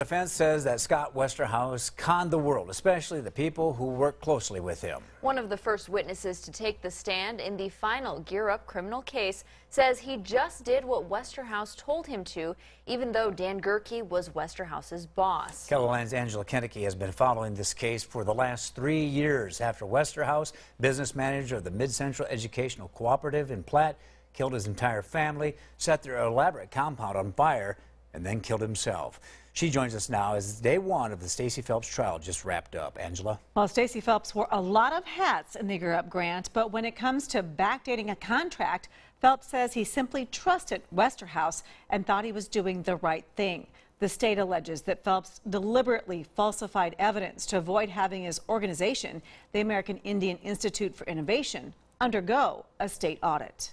Defense says that Scott Westerhouse conned the world, especially the people who work closely with him. One of the first witnesses to take the stand in the final gear-up criminal case says he just did what Westerhouse told him to, even though Dan Guericke was Westerhouse's boss. KELOLAND's Angela Guericke has been following this case for the last 3 years after Westerhouse, business manager of the Mid-Central Educational Cooperative in Platte, killed his entire family, set their elaborate compound on fire, and then killed himself. She joins us now as day one of the Stacey Phelps trial just wrapped up. Angela? Well, Stacey Phelps wore a lot of hats in the Gear Up grant, but when it comes to backdating a contract, Phelps says he simply trusted Westerhouse and thought he was doing the right thing. The state alleges that Phelps deliberately falsified evidence to avoid having his organization, the American Indian Institute for Innovation, undergo a state audit.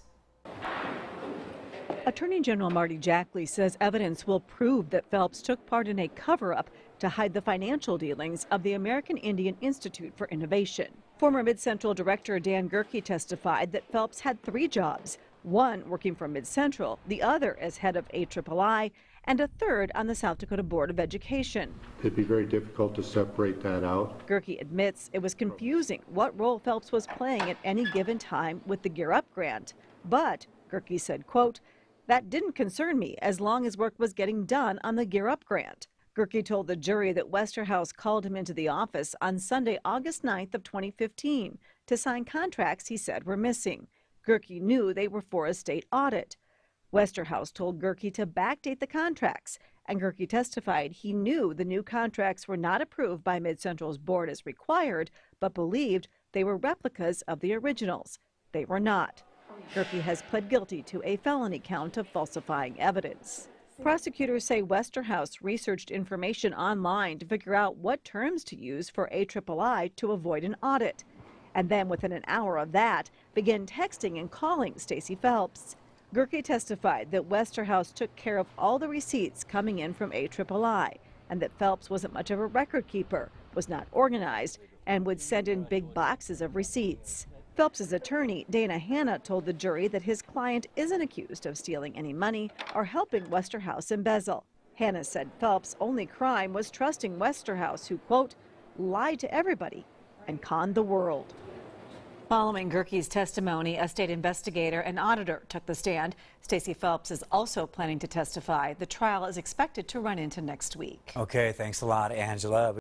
Attorney General Marty Jackley says evidence will prove that Phelps took part in a cover-up to hide the financial dealings of the American Indian Institute for Innovation. Former Mid-Central Director Dan Guericke testified that Phelps had 3 jobs, one working for Mid-Central, the other as head of AIII, and a third on the South Dakota Board of Education. It'd be very difficult to separate that out. Guericke admits it was confusing what role Phelps was playing at any given time with the Gear Up grant. But, Guericke said, quote, "That didn't concern me as long as work was getting done on the Gear Up grant." Guericke told the jury that Westerhouse called him into the office on Sunday, August 9th of 2015 to sign contracts he said were missing. Guericke knew they were for a state audit. Westerhouse told Guericke to backdate the contracts, and Guericke testified he knew the new contracts were not approved by Mid-Central's board as required, but believed they were replicas of the originals. They were not. Guericke has pled guilty to a felony count of falsifying evidence. Prosecutors say Westerhouse researched information online to figure out what terms to use for AIII to avoid an audit, and then within an hour of that, began texting and calling Stacey Phelps. Guericke testified that Westerhouse took care of all the receipts coming in from AIII, and that Phelps wasn't much of a record keeper, was not organized, and would send in big boxes of receipts. Phelps's attorney, Dana Hanna, told the jury that his client isn't accused of stealing any money or helping Westerhouse embezzle. Hanna said Phelps' only crime was trusting Westerhouse, who, quote, lied to everybody and conned the world. Following Guericke's testimony, a state investigator and auditor took the stand. Stacey Phelps is also planning to testify. The trial is expected to run into next week. Okay, thanks a lot, Angela.